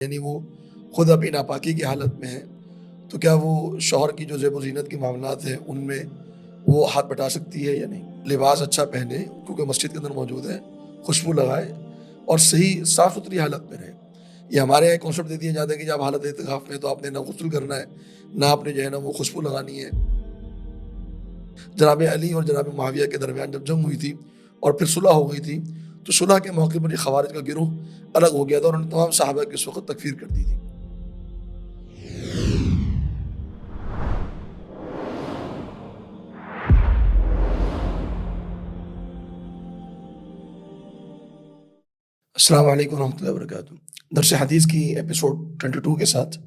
یعنی وہ خود اپنی ناپاکی کی حالت میں ہے، تو کیا وہ شوہر کی جو زیب و زینت کے معاملات ہیں ان میں وہ ہاتھ بٹا سکتی ہے یا نہیں؟ لباس اچھا پہنے کیونکہ مسجد کے اندر موجود ہے، خوشبو لگائے اور صحیح صاف ستھری حالت میں رہے۔ یہ ہمارے یہاں کانسیپٹ دے دیا جاتا ہے کہ جب حالت اعتکاف میں تو آپ نے نہ غسل کرنا ہے، نہ آپ نے جو ہے نا وہ خوشبو لگانی ہے۔ جناب علی اور جناب معاویہ کے درمیان جب جنگ ہوئی تھی اور پھر صلح ہو گئی تھی، تو صلح کے موقع پر یہ خوارج کا گروہ الگ ہو گیا تھا اور انہوں نے تمام صحابہ کی اس وقت تکفیر کر دی تھی۔ السلام علیکم ورحمۃ اللہ وبرکاتہ۔ درس حدیث کی ایپیسوڈ 22 کے ساتھ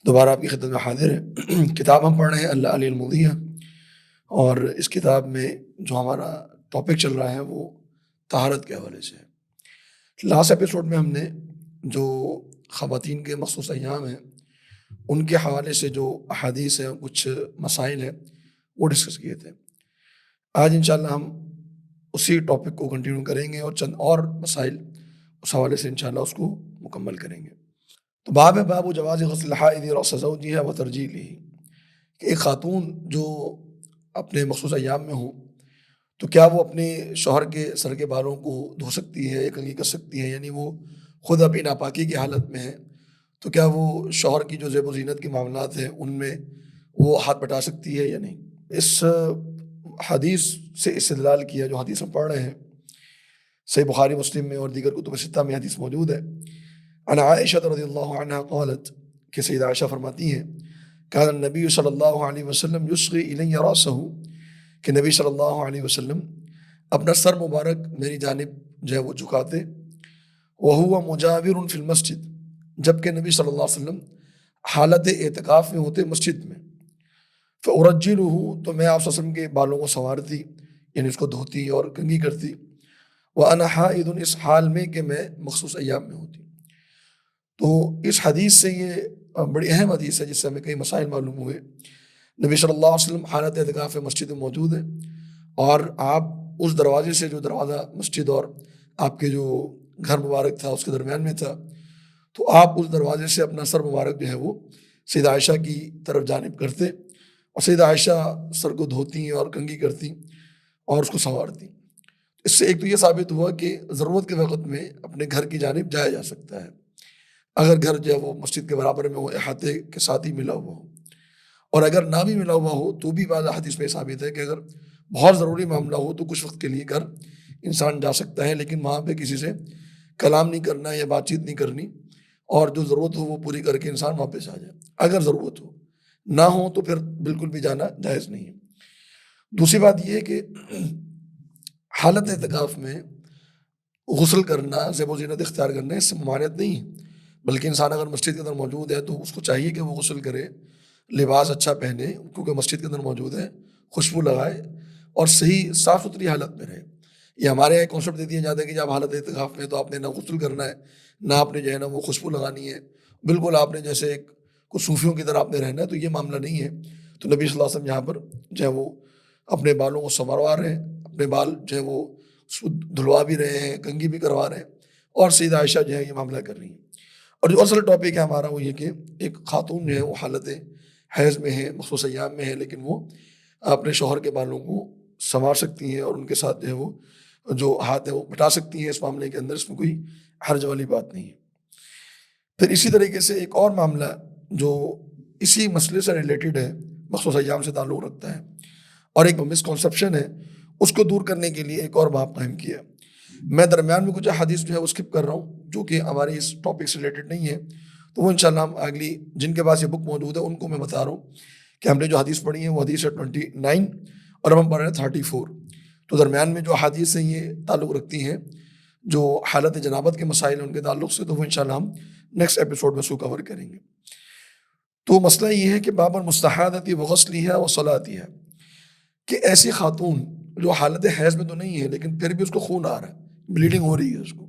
دوبارہ آپ کی خدمت میں حاضر ہے۔ کتاب ہم پڑھ رہے ہیں اللہ علی المودیہ، اور اس کتاب میں جو ہمارا ٹاپک چل رہا ہے وہ طہارت کے حوالے سے ہے۔ لاسٹ ایپیسوڈ میں ہم نے جو خواتین کے مخصوص ایام ہیں ان کے حوالے سے جو احادیث ہیں، کچھ مسائل ہیں، وہ ڈسکس کیے تھے۔ آج انشاءاللہ ہم اسی ٹاپک کو کنٹینیو کریں گے اور چند اور مسائل اس حوالے سے انشاءاللہ اس کو مکمل کریں گے۔ تو باب ہے باب جواز غسل الحائض رأس زوجها وترجیله، کہ ایک خاتون جو اپنے مخصوص ایام میں ہو تو کیا وہ اپنے شوہر کے سر کے بالوں کو دھو سکتی ہے یا کنگھی کر سکتی ہے، یعنی وہ خود اپنی ناپاکی کی حالت میں ہے تو کیا وہ شوہر کی جو زیب و زینت کے معاملات ہیں ان میں وہ ہاتھ بٹا سکتی ہے یا نہیں۔ اس حدیث سے استدلال کیا جو حدیث ہم پڑھ رہے ہیں، صحیح بخاری مسلم میں اور دیگر کتب ستہ میں حدیث موجود ہے۔ عن عائشہ رضی اللہ عنہا قالت، کہ سیدہ عائشہ فرماتی ہیں کان النبی صلی اللہ علیہ وسلم یصغی الی رأسہ، کہ نبی صلی اللہ علیہ وسلم اپنا سر مبارک میری جانب جو ہے وہ جھکاتے، وہو مجاور فی المسجد، جبکہ نبی صلی اللہ علیہ وسلم حالت اعتکاف میں ہوتے مسجد میں، فارجلہ، تو میں آپ صلی اللہ علیہ وسلم کے بالوں کو سنوارتی، یعنی اس کو دھوتی اور کنگھی کرتی، وَأَنَا حَائِضٌ، اس حال میں کہ میں مخصوص ایام میں ہوتی۔ تو اس حدیث سے یہ بڑی اہم حدیث ہے جس سے ہمیں کئی مسائل معلوم ہوئے۔ نبی صلی اللہ علیہ وسلم حالت اعتکاف مسجد میں موجود ہیں اور آپ اس دروازے سے، جو دروازہ مسجد اور آپ کے جو گھر مبارک تھا اس کے درمیان میں تھا، تو آپ اس دروازے سے اپنا سر مبارک جو ہے وہ سیدہ عائشہ کی طرف جانب کرتے اور سیدہ عائشہ سر کو دھوتی اور کنگھی کرتی اور اس کو سنوارتی۔ اس سے ایک تو یہ ثابت ہوا کہ ضرورت کے وقت میں اپنے گھر کی جانب جایا جا سکتا ہے، اگر گھر جو ہے وہ مسجد کے برابر میں ہو، احاطے کے ساتھ ہی ملا ہوا ہو، اور اگر نہ بھی ملا ہوا ہو تو بھی بعض حدیث میں ثابت ہے کہ اگر بہت ضروری معاملہ ہو تو کچھ وقت کے لیے گھر انسان جا سکتا ہے، لیکن وہاں پہ کسی سے کلام نہیں کرنا یا بات چیت نہیں کرنی، اور جو ضرورت ہو وہ پوری کر کے انسان واپس آ جائے اگر ضرورت ہو، نہ ہو تو پھر بالکل بھی جانا جائز نہیں ہے۔ دوسری بات یہ ہے کہ حالت اعتکاف میں غسل کرنا، زیب و زینت اختیار کرنا، اس سے ممانعت نہیں ہے، بلکہ انسان اگر مسجد کے اندر موجود ہے تو اس کو چاہیے کہ وہ غسل کرے، لباس اچھا پہنے کیونکہ مسجد کے اندر موجود ہے، خوشبو لگائے اور صحیح صاف ستھری حالت میں رہے۔ یہ ہمارے یہاں کانسیپٹ دے دیا جاتا ہے کہ جب حالت اعتکاف میں تو آپ نے نہ غسل کرنا ہے، نہ آپ نے جو ہے نا وہ خوشبو لگانی ہے، بالکل آپ نے جیسے ایک کچھ صوفیوں کی طرح آپ نے رہنا ہے، تو یہ معاملہ نہیں ہے۔ تو نبی صلی اللہ علیہ وسلم یہاں پر جو ہے وہ اپنے بالوں کو سنوروا رہے ہیں، اپنے بال جو ہے وہ اس کو دھلوا بھی رہے ہیں، کنگھی بھی کروا رہے ہیں، اور سیدہ عائشہ جو ہے یہ معاملہ کر رہی ہیں۔ اور جو اصل ٹاپک ہے ہمارا وہ یہ کہ ایک خاتون جو ہے وہ حالت حیض میں ہے، مخصوص ایام میں ہے، لیکن وہ اپنے شوہر کے بالوں کو سنوار سکتی ہیں اور ان کے ساتھ جو ہے وہ جو ہاتھ ہے وہ بٹا سکتی ہیں، اس معاملے کے اندر اس میں کوئی حرج والی بات نہیں ہے۔ پھر اسی طریقے سے ایک اور معاملہ جو اسی مسئلے سے ریلیٹڈ ہے، مخصوص ایام سے تعلق رکھتا ہے، اور ایک مسکنسیپشن ہے، اس کو دور کرنے کے لیے ایک اور باب قائم کیا۔ میں درمیان میں کچھ حدیث جو ہے وہ اسکپ کر رہا ہوں جو کہ ہمارے اس ٹاپک سے ریلیٹڈ نہیں ہے، تو وہ انشاءاللہ ہم اگلی، جن کے پاس یہ بک موجود ہے ان کو میں بتا رہا ہوں کہ ہم نے جو حدیث پڑھی ہے وہ حدیث ہے 29 اور اب ہم پڑھ رہے ہیں 34۔ تو درمیان میں جو حدیث ہیں یہ تعلق رکھتی ہیں جو حالت جنابت کے مسائل ہیں ان کے تعلق سے، تو وہ انشاءاللہ ہم نیکسٹ ایپیسوڈ میں اس کو کور کریں گے۔ تو مسئلہ یہ ہے کہ باب المستحاضۃ وغسلها وصلاتها، کہ ایسی خاتون جو حالت حیض میں تو نہیں ہے لیکن پھر بھی اس کو خون آ رہا ہے، بلیڈنگ ہو رہی ہے اس کو۔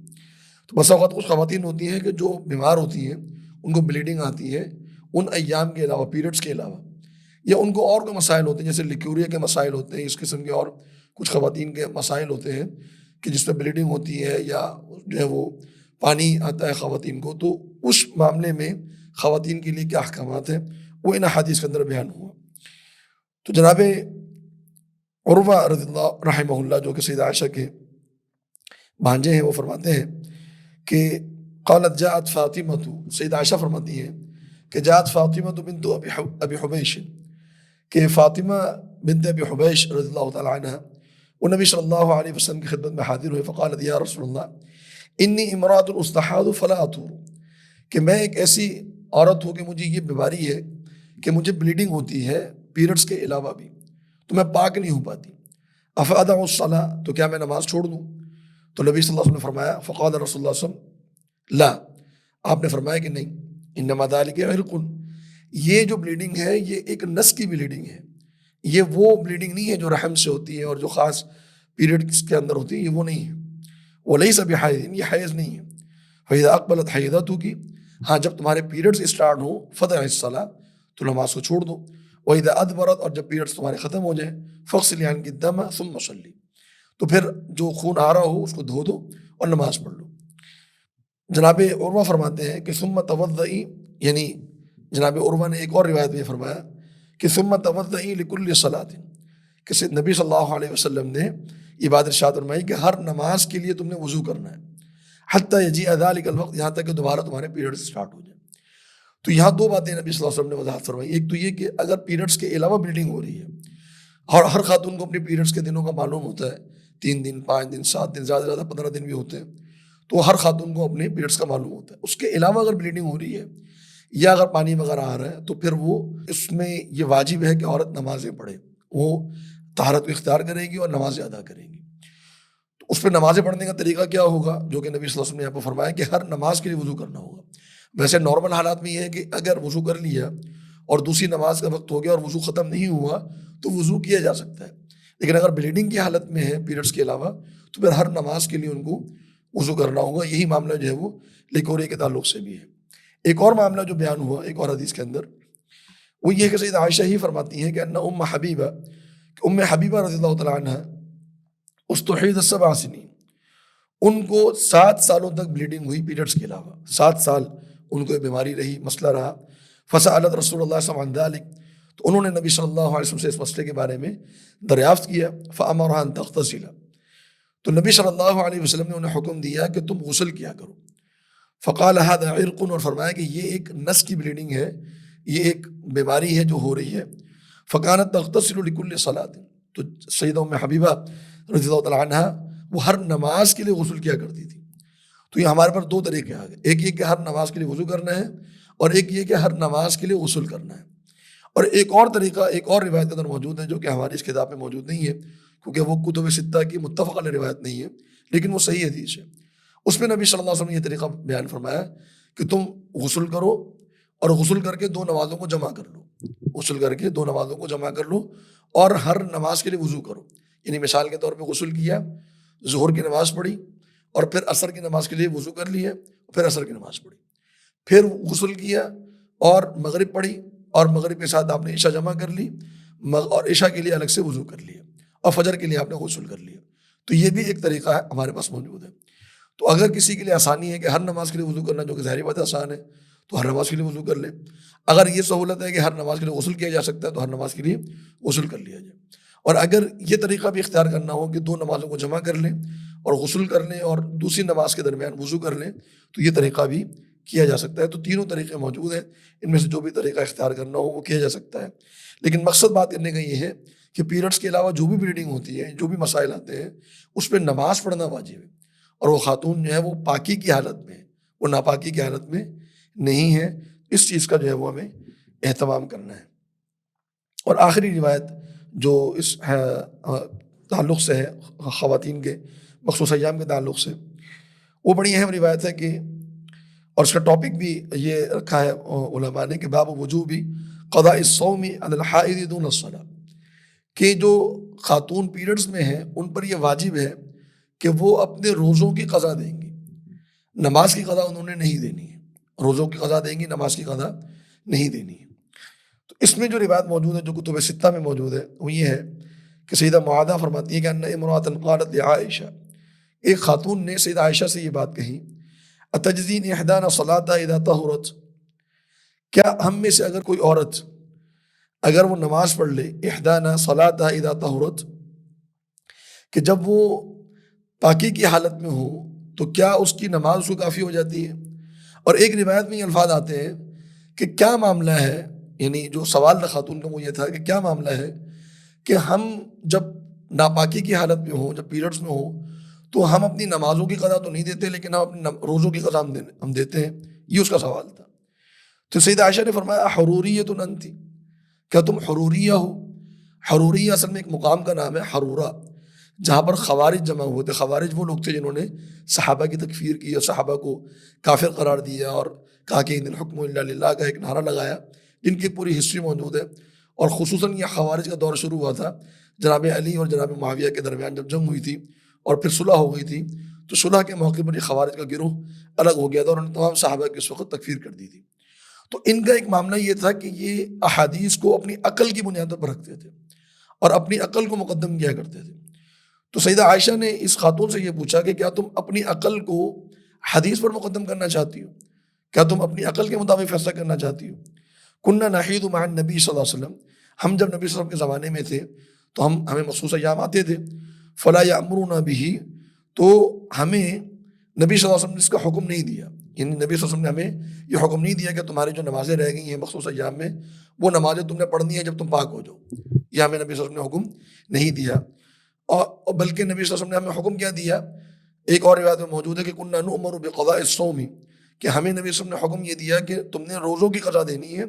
تو بس اوقات کچھ خواتین ہوتی ہیں کہ جو بیمار ہوتی ہیں، ان کو بلیڈنگ آتی ہے ان ایام کے علاوہ، پیریڈس کے علاوہ، یا ان کو اور کوئی مسائل ہوتے ہیں جیسے لیکوریا کے مسائل ہوتے ہیں، اس قسم کے اور کچھ خواتین کے مسائل ہوتے ہیں کہ جس میں بلیڈنگ ہوتی ہے یا جو ہے وہ پانی آتا ہے خواتین کو، تو اس معاملے میں خواتین کے لیے کیا احکامات ہیں وہ ان احادیث کے اندر بیان ہوا۔ تو جناب عروہ رضی اللہ رحمہ اللہ جو کہ سیدہ عائشہ کے بھانجے ہیں، وہ فرماتے ہیں کہ قالت جاءت فاطمہ، سیدہ عائشہ فرماتی ہیں کہ جاءت فاطمہ بنت ابی حبیش، کہ فاطمہ بنت ابی حبیش رضی اللہ تعالیٰ عنہ وہ نبی صلی اللہ علیہ وسلم کی خدمت میں حاضر ہوئے، فقالت یا رسول اللہ انی امراۃ استحاض فلا اطہر، کہ میں ایک ایسی عورت ہوں کہ مجھے یہ بیماری ہے کہ مجھے بلیڈنگ ہوتی ہے پیریڈس کے علاوہ بھی، تو میں پاک نہیں ہو پاتی، افادع الصلاۃ، تو کیا میں نماز چھوڑ دوں؟ تو نبی صلی اللہ علیہ وسلم نے فرمایا، فقال رسول اللہ صلی اللہ علیہ وسلم لا، آپ نے فرمایا کہ نہیں، انما ذلک عرق، یہ جو بلیڈنگ ہے یہ ایک نس کی بلیڈنگ ہے، یہ وہ بلیڈنگ نہیں ہے جو رحم سے ہوتی ہے اور جو خاص پیریڈس کے اندر ہوتی ہے، یہ وہ نہیں ہے، ولیس بحیض، یہ حیض نہیں ہے، فاذا اقبلت حیضتک، ہاں جب تمہارے پیریڈس اسٹارٹ ہوں فدع الصلاۃ، تو نماز کو چھوڑ دو، وَإِذَا أَدْبَرَتْ، اور جب پیریڈس تمہارے ختم ہو جائیں فَاغْسِلِي عَنْكِ الدَّمَ ثُمَّ صَلِّي، تو پھر جو خون آ رہا ہو اس کو دھو دو اور نماز پڑھ لو۔ جناب عروہ فرماتے ہیں کہ ثُمَّ تَوَضَّئِ، یعنی جناب عروہ نے ایک اور روایت میں فرمایا کہ ثُمَّ تَوَضَّئِ لِكُلِّ صَلَاةٍ، کہ نبی صلی اللہ علیہ وسلم نے یہ بات ارشاد فرمائی کہ ہر نماز کے لیے تم نے وضو کرنا ہے، حتیٰ یجیء ذلک الوقت، یہاں تک کہ دوبارہ تمہارے پیریڈس اسٹارٹ ہو جائیں۔ تو یہاں دو باتیں نبی صلی اللہ علیہ وسلم نے وضاحت فرمائی، ایک تو یہ کہ اگر پیریڈس کے علاوہ بلیڈنگ ہو رہی ہے، اور ہر خاتون کو اپنے پیریڈس کے دنوں کا معلوم ہوتا ہے، 3 دن 5 دن 7 دن، زیادہ سے زیادہ 15 دن بھی ہوتے ہیں، تو ہر خاتون کو اپنے پیریڈس کا معلوم ہوتا ہے، اس کے علاوہ اگر بلیڈنگ ہو رہی ہے یا اگر پانی وغیرہ آ رہا ہے تو پھر وہ اس میں یہ واجب ہے کہ عورت نمازیں پڑھے، وہ طہارت کو اختیار کرے گی اور نمازیں ادا کرے گی۔ تو اس پہ نمازیں پڑھنے کا طریقہ کیا ہوگا، جو کہ نبی صلی اللہ علیہ وسلم نے یہاں پہ فرمایا کہ ہر نماز کے لیے وضو کرنا ہوگا۔ ویسے نارمل حالات میں یہ ہے کہ اگر وضو کر لیا اور دوسری نماز کا وقت ہو گیا اور وضو ختم نہیں ہوا تو وضو کیا جا سکتا ہے، لیکن اگر بلیڈنگ کی حالت میں ہے پیریڈس کے علاوہ تو پھر ہر نماز کے لیے ان کو وضو کرنا ہوگا۔ یہی معاملہ جو ہے وہ لیکورے کے تعلق سے بھی ہے۔ ایک اور معاملہ جو بیان ہوا ایک اور حدیث کے اندر، وہ یہ ہے کہ سیدہ عائشہ ہی فرماتی ہیں کہ ان ام حبیبہ، کہ ام حبیبہ رضی اللہ تعالیٰ عنہ استحیض 7 سنین، ان کو 7 سالوں تک بلیڈنگ ہوئی پیریڈس کے علاوہ، 7 سال ان کو یہ بیماری رہی، مسئلہ رہا۔ فسألت رسول اللہ صلی اللہ علیہ وسلم عن ذلك، تو انہوں نے نبی صلی اللہ علیہ وسلم سے اس مسئلے کے بارے میں دریافت کیا، فأمرها ان تغتسل، تو نبی صلی اللہ علیہ وسلم نے انہیں حکم دیا کہ تم غسل کیا کرو۔ فقال هذا عرق، اور فرمایا کہ یہ ایک نس کی بلیڈنگ ہے، یہ ایک بیماری ہے جو ہو رہی ہے۔ فکانت تغتسل لكل صلاة، تو سیدہ ام حبیبہ رضی اللہ تعالیٰ عنہ وہ ہر نماز کے لیے غسل کیا کرتی تھی۔ تو یہ ہمارے پر 2 طریقے آ گئے، ایک یہ کہ ہر نماز کے لیے وضو کرنا ہے، اور ایک یہ کہ ہر نماز کے لیے غسل کرنا ہے۔ اور ایک اور طریقہ ایک اور روایت کے اندر موجود ہے جو کہ ہماری اس کتاب میں موجود نہیں ہے، کیونکہ وہ کتب 6 کی متفق علیہ روایت نہیں ہے، لیکن وہ صحیح حدیث ہے۔ اس میں نبی صلی اللہ علیہ وسلم نے یہ طریقہ بیان فرمایا کہ تم غسل کرو اور غسل کر کے 2 نمازوں کو جمع کر لو، غسل کر کے 2 نمازوں کو جمع کر لو اور ہر نماز کے لیے وضو کرو۔ یعنی مثال کے طور پہ غسل کیا، ظہر کی نماز پڑھی، اور پھر عصر کی نماز کے لیے وضو کر لیا، پھر عصر کی نماز پڑھی، پھر غسل کیا اور مغرب پڑھی، اور مغرب کے ساتھ آپ نے عشاء جمع کر لی، اور عشاء کے لیے الگ سے وضو کر لیا، اور فجر کے لیے آپ نے غسل کر لیا۔ تو یہ بھی ایک طریقہ ہے ہمارے پاس موجود ہے۔ تو اگر کسی کے لیے آسانی ہے کہ ہر نماز کے لیے وضو کرنا، جو کہ ظاہری بات آسان ہے، تو ہر نماز کے لیے وضو کر لے۔ اگر یہ سہولت ہے کہ ہر نماز کے لیے غسل کیا جا سکتا ہے تو ہر نماز کے لیے غسل کر لیا جائے۔ اور اگر یہ طریقہ بھی اختیار کرنا ہو کہ 2 نمازوں کو جمع کر لیں اور غسل کر لیں اور دوسری نماز کے درمیان وضو کر لیں، تو یہ طریقہ بھی کیا جا سکتا ہے۔ تو تینوں طریقے موجود ہیں، ان میں سے جو بھی طریقہ اختیار کرنا ہو وہ کیا جا سکتا ہے۔ لیکن مقصد بات کرنے کا یہ ہے کہ پیریڈس کے علاوہ جو بھی بلیڈنگ ہوتی ہے، جو بھی مسائل آتے ہیں، اس پہ نماز پڑھنا واجب ہے، اور وہ خاتون جو ہے وہ پاکی کی حالت میں ہے، وہ ناپاکی کی حالت میں نہیں ہے۔ اس چیز کا جو ہے وہ ہمیں اہتمام کرنا ہے۔ اور آخری روایت جو اس تعلق سے ہے خواتین کے مخصوص ایام کے تعلق سے، وہ بڑی اہم روایت ہے کہ، اور اس کا ٹاپک بھی یہ رکھا ہے علماء نے کہ باب وجوب قضاء الصوم علی الحائض دون الصلاۃ، کہ جو خاتون پیریڈز میں ہیں ان پر یہ واجب ہے کہ وہ اپنے روزوں کی قضا دیں گی، نماز کی قضا انہوں نے نہیں دینی ہے، روزوں کی قضا دیں گی، نماز کی قضا نہیں دینی ہے۔ تو اس میں جو روایت موجود ہے جو کتب 6 میں موجود ہے وہ یہ ہے کہ سیدہ معاذہ فرماتی ہے کہ ان امرأۃ قالت لعائشہ، ایک خاتون نے سیدہ عائشہ سے یہ بات کہی، اتجزین احدانا صلاۃ اذا طہرت، کیا ہم میں سے اگر کوئی عورت اگر وہ نماز پڑھ لے، احدانا صلاۃ اذا طہرت، کہ جب وہ پاکی کی حالت میں ہو تو کیا اس کی نماز اس کو کافی ہو جاتی ہے؟ اور ایک روایت میں یہ الفاظ آتے ہیں کہ کیا معاملہ ہے، یعنی جو سوال تھا خاتون کا وہ یہ تھا کہ کیا معاملہ ہے کہ ہم جب ناپاکی کی حالت میں ہوں، جب پیریڈز میں ہوں، تو ہم اپنی نمازوں کی قضا تو نہیں دیتے لیکن ہم اپنے روزوں کی قضا ہم دیتے ہیں. یہ اس کا سوال تھا. تو سیدہ عائشہ نے فرمایا حروریۃ انتی، کیا تم حروریہ ہو؟ حروریہ اصل میں ایک مقام کا نام ہے حرورہ، جہاں پر خوارج جمع ہوئے تھے. خوارج وہ لوگ تھے جنہوں نے صحابہ کی تکفیر کی اور صحابہ کو کافر قرار دیا اور کہا کہ ان الحکم الا للہ کا ایک نعرہ لگایا، جن کی پوری ہسٹری موجود ہے. اور خصوصاً یہ خوارج کا دور شروع ہوا تھا جناب علی اور جناب معاویہ کے درمیان جب جنگ ہوئی تھی اور پھر صلح ہو گئی تھی، تو صلح کے موقع پر یہ خوارج کا گروہ الگ ہو گیا تھا اور انہوں نے تمام صحابہ کی اس وقت تکفیر کر دی تھی. تو ان کا ایک معاملہ یہ تھا کہ یہ احادیث کو اپنی عقل کی بنیادوں پر رکھتے تھے اور اپنی عقل کو مقدم کیا کرتے تھے. تو سیدہ عائشہ نے اس خاتون سے یہ پوچھا کہ کیا تم اپنی عقل کو حدیث پر مقدم کرنا چاہتی ہو؟ کیا تم اپنی عقل کے مطابق فیصلہ کرنا چاہتی ہو؟ کننا نحید مع النبی صلی اللہ علیہ وسلم، ہم جب نبی صلی اللہ علیہ وسلم کے زمانے میں تھے تو ہمیں مخصوص ایام آتے تھے. فلا یامرنا به، تو ہمیں نبی صلی اللہ علیہ وسلم نے اس کا حکم نہیں دیا، یعنی نبی صلی اللہ علیہ وسلم نے ہمیں یہ حکم نہیں دیا کہ تمہاری جو نمازیں رہ گئی ہیں مخصوص ایام میں وہ نمازیں تم نے پڑھنی ہیں جب تم پاک ہو جاؤ. یہ ہمیں نبی صلی اللہ علیہ وسلم نے حکم نہیں دیا. اور بلکہ نبی صلی اللہ علیہ وسلم نے ہمیں حکم کیا دیا، ایک اور روایت میں موجود ہے کہ کننا نؤمر بقضاء الصوم، کہ ہمیں نبی صلی اللہ علیہ وسلم نے حکم یہ دیا کہ تم نے روزوں کی قضا دینی ہے،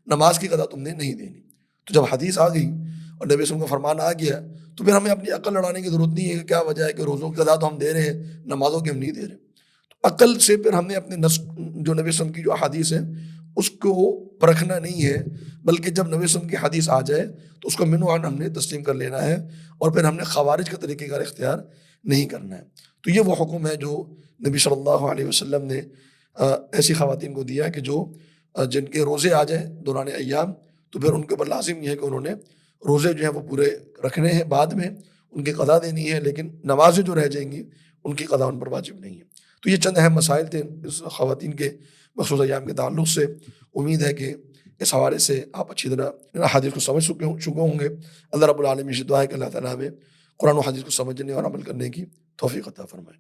نماز کی قضا تم نے نہیں دینی. تو جب حدیث آ گئی اور نبی صلی اللہ علیہ وسلم کا فرمان آ گیا تو پھر ہمیں اپنی عقل لڑانے کی ضرورت نہیں ہے کہ کیا وجہ ہے کہ روزوں کی قضا تو ہم دے رہے ہیں، نمازوں کی ہم نہیں دے رہے. تو عقل سے پھر ہم نے اپنے نفس جو نبی صلی اللہ علیہ وسلم کی جو احادیث ہیں اس کو پرکھنا نہیں ہے، بلکہ جب نبی صلی اللہ علیہ وسلم کی حدیث آ جائے تو اس کو منوعاً ہم نے تسلیم کر لینا ہے اور پھر ہم نے خوارج کا طریقہ کار اختیار نہیں کرنا ہے. تو یہ وہ حکم ہے جو نبی صلی اللہ علیہ وسلم نے ایسی خواتین کو دیا کہ جو جن کے روزے آ جائیں دوران ایام تو پھر ان کے اوپر لازم یہ ہے کہ انہوں نے روزے جو ہیں وہ پورے رکھنے ہیں، بعد میں ان کی قضا دینی ہے، لیکن نمازیں جو رہ جائیں گی ان کی قضا ان پر واجب نہیں ہے. تو یہ چند اہم مسائل تھے اس خواتین کے مخصوص ایام کے تعلق سے. امید ہے کہ اس حوالے سے آپ اچھی طرح حدیث کو سمجھ چکے ہوں گے. اللہ رب العالمین سے دعا ہے کہ اللہ تعالیٰ ہمیں قرآن و حدیث کو سمجھنے اور عمل کرنے کی توفیق عطا فرمائے.